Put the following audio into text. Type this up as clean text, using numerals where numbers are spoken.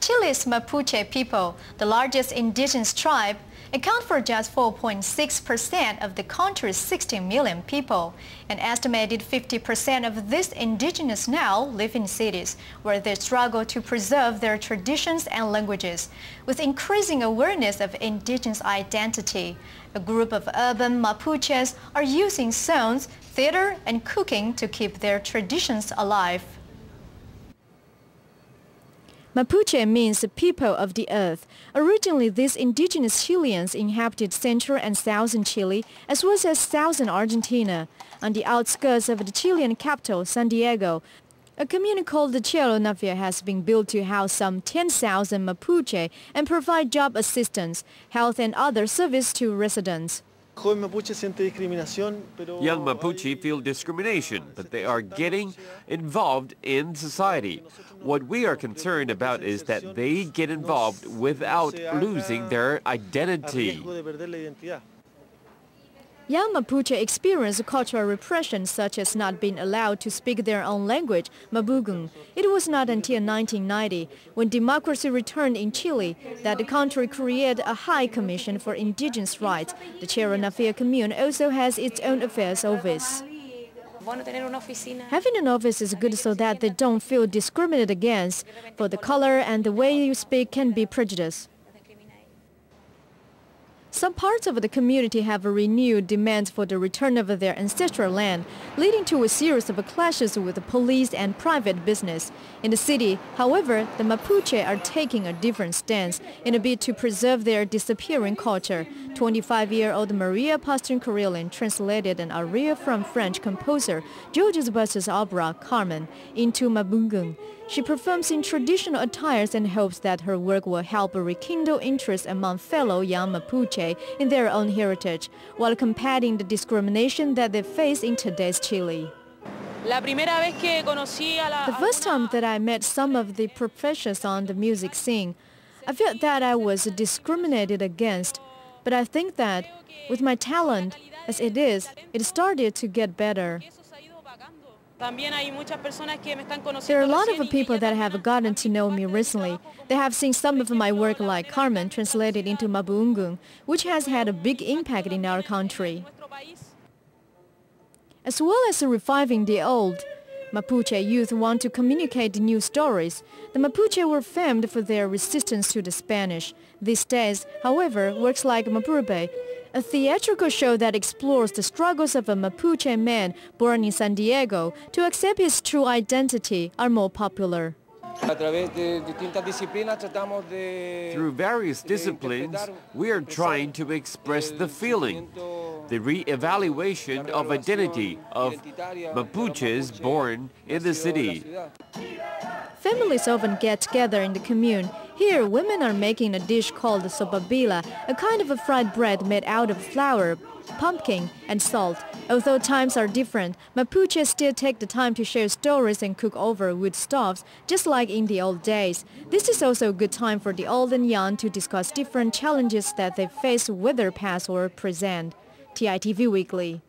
Chiles Mapuche people, the largest indigenous tribe, account for just 4.6% of the country's 16 million people. An estimated 50% of these indigenous now live in cities, where they struggle to preserve their traditions and languages. With increasing awareness of indigenous identity, a group of urban Mapuches are using songs, theater, and cooking to keep their traditions alive. Mapuche means people of the earth. Originally, these indigenous Chileans inhabited central and southern Chile, as well as southern Argentina. On the outskirts of the Chilean capital, San Diego, a community called the Chiles Mapuche has been built to house some 10,000 Mapuche and provide job assistance, health and other service to residents. Young Mapuche feel discrimination, but they are getting involved in society. What we are concerned about is that they get involved without losing their identity. Young Mapuche experience cultural repression, such as not being allowed to speak their own language, Mabugún. It was not until 1990, when democracy returned in Chile, that the country created a High Commission for Indigenous Rights. The Chiles Mapuche commune also has its own affairs office. Having an office is good so that they don't feel discriminated against, for the color and the way you speak can be prejudice. Some parts of the community have renewed demands for the return of their ancestral land, leading to a series of clashes with the police and private business. In the city, however, the Mapuche are taking a different stance in a bid to preserve their disappearing culture. 25-year-old Maria Paston-Carillon translated an aria from French composer Georges Buster's opera Carmen into Mabugún. She performs in traditional attires and hopes that her work will help rekindle interest among fellow young Mapuche in their own heritage, while combating the discrimination that they face in today's Chile. The first time that I met some of the professionals on the music scene, I felt that I was discriminated against. But I think that with my talent, as it is, it started to get better. There are a lot of people that have gotten to know me recently. They have seen some of my work like Carmen translated into Mabugún, which has had a big impact in our country. As well as reviving the old, Mapuche youth want to communicate new stories. The Mapuche were famed for their resistance to the Spanish. These days, however, works like Mapurbe, a theatrical show that explores the struggles of a Mapuche man born in San Diego to accept his true identity, are more popular. Through various disciplines, we are trying to express the feeling, the re-evaluation of identity of Mapuches born in the city. Families often get together in the commune. Here, women are making a dish called sopapilla, a kind of a fried bread made out of flour, pumpkin, and salt. Although times are different, Mapuches still take the time to share stories and cook over wood stoves, just like in the old days. This is also a good time for the old and young to discuss different challenges that they face, whether past or present. TITV Weekly.